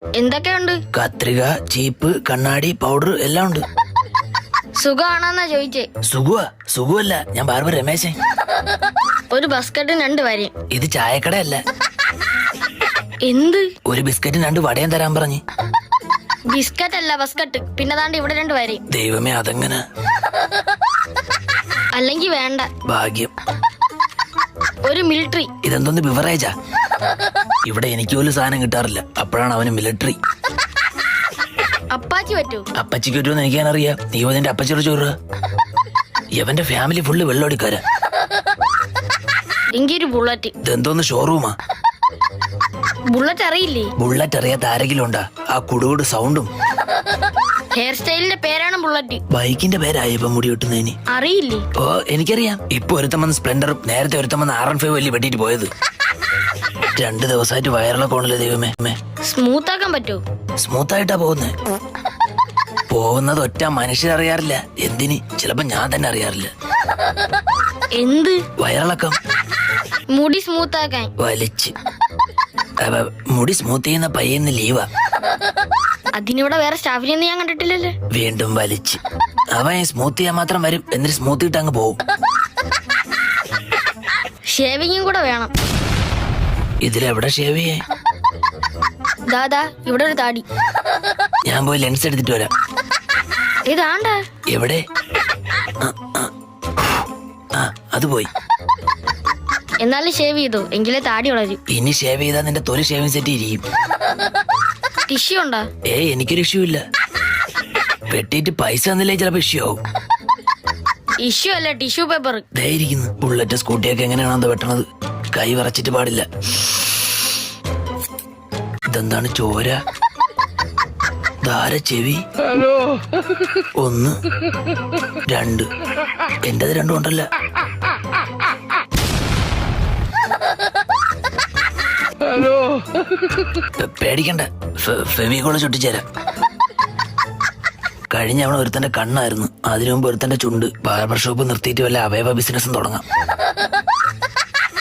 എന്തൊക്കെയുണ്ട്? കത്രിക, ചീപ്പ്, കണ്ണാടി, പൗഡർ എല്ലാം ഉണ്ട്. സുഖാണെന്നാ ചോദിച്ചേ. സുഖമല്ല, ഞാൻ ബാർബർ രമേശൻ. ഒരു ബസ്കറ്റും 2 വരയും. ഇത് ചായക്കടയല്ല. എന്ത്? ഒരു ബിസ്ക്കറ്റും 2 വടയും തരാൻ പറഞ്ഞു. ബിസ്ക്കറ്റ് അല്ല, ബസ്കറ്റ്. പിന്നെ താണ്ട് ഇവിടെ 2 വരയും. ദൈവമേ, അതെങ്ങനെ? അല്ലെങ്കിൽ വേണ്ട. ഭാഗ്യം. ഒരു മിലിറ്ററി. ഇതെന്തോന്ന് ബിവറേജാ? ഇവിടെ എനിക്ക് പോലും സാധനം കിട്ടാറില്ല. അപ്പോഴാണ് അവന് മിലിറ്ററി. അപ്പാച്ചി പറ്റൂ? അപ്പച്ചിക്ക് പറ്റുമെന്ന് എനിക്കാനറിയാം. നീ നിന്റെ അപ്പച്ചിയോട് ചോറ്. ഇവന്റെ ഫാമിലി ഫുള്ള് വെള്ളോടിക്കാരാ. എങ്കിൽ ഒരു ബുള്ളറ്റ്. ഇതെന്തോന്ന് ഷോറൂമാ? ബുള്ളറ്റ് അറിയില്ലേ? ബുള്ളറ്റ് അറിയാത്ത ആരെങ്കിലും ഉണ്ടാ? ആ കുടുകുട് സൗണ്ടും. ഹെയർ സ്റ്റൈലിന്റെ പേരാണ് ബുള്ളറ്റ്. ബൈക്കിന്റെ പേരായി ഇപ്പൊ മുടി വെട്ടുന്നതിന്. അറിയില്ലേ? ഓ, എനിക്കറിയാം. ഇപ്പൊ ഒരുത്തം വന്ന് സ്പ്ലെൻഡറും നേരത്തെ ഒരുത്തം വന്ന് R15 വലിയ വെട്ടിട്ട് പോയത്. 2 ദിവസമായിട്ട് വയറിളൊക്കെ ഉണ്ടല്ലേ ദൈവമേ. സ്മൂത്ത് ആക്കാൻ പറ്റൂ? സ്മൂത്ത് ആയിട്ടാ പോകുന്നത് ഒറ്റ മനുഷ്യരറിയാറില്ല. എന്തിന്? ചിലപ്പോ ഞാൻ തന്നെ അറിയാറില്ല. എന്ത്? വയറിളക്കം. മുടി സ്മൂത്ത് ആക്കാൻ വലിച്ച് മുടി സ്മൂത്ത് ചെയ്യുന്ന പയ്യന്ന് ലീവാ. അതിനിവിടെ വേറെ സ്റ്റാഫിനെയൊന്നും ഞാൻ കണ്ടിട്ടില്ലല്ലേ. വീണ്ടും വലിച്ച് അവൻ സ്മൂത്ത് ചെയ്യാൻ മാത്രം വരും, എന്നിട്ട് സ്മൂത്ത് ഇട്ട് അങ്ങ് പോവും. ഷേവിങ്ങും കൂടെ വേണം. ഇതിലെവിടെ ഷേവ് ചെയ്യേ? ദാദാ, ഇവിടെ ഒരു താടി. ഞാൻ പോയി ലെൻസ് എടുത്തിട്ട് വരാം. ഇതാണ്ട. എവിടെ? അത് പോയി. എന്നാലും ഷേവ് ചെയ്തോ, എങ്കിലേ താടി വളരും. ഇനി ഷേവ് ചെയ്താൽ നിന്റെ തൊലി ഷേവിങ് സെറ്റ് ഇരിക്കും. ടിഷ്യൂ ഉണ്ടാ? എനിക്കൊരു ഇഷ്യൂ ഇല്ല. വെട്ടിയിട്ട് പൈസ തന്നില്ലേ ചിലപ്പോ ഇഷ്യൂ ആവും. ഇഷ്യൂ അല്ല, ടിഷ്യൂ പേപ്പർ. ഇരിക്കുന്നു. ബുള്ളറ്റ് സ്കൂട്ടിയൊക്കെ എങ്ങനെയാണോ വെട്ടണത്? കൈ വിറച്ചിട്ട് പാടില്ല. ഇതെന്താണ് ചോര? ധാര ചെവി. 1 2. എന്റേത് 2 ഉണ്ടല്ല. പേടിക്കണ്ട, ഫെവിക്കോള് ചുട്ടിച്ചേരാം. കഴിഞ്ഞ അവൻ ഒരുത്തന്റെ കണ്ണായിരുന്നു. അതിനു മുമ്പ് ഒരുത്തന്റെ ചുണ്ട്. ബാർബർ ഷോപ്പ് നിർത്തിയിട്ട് വല്ല അവയവ ബിസിനസ്സും തുടങ്ങാം.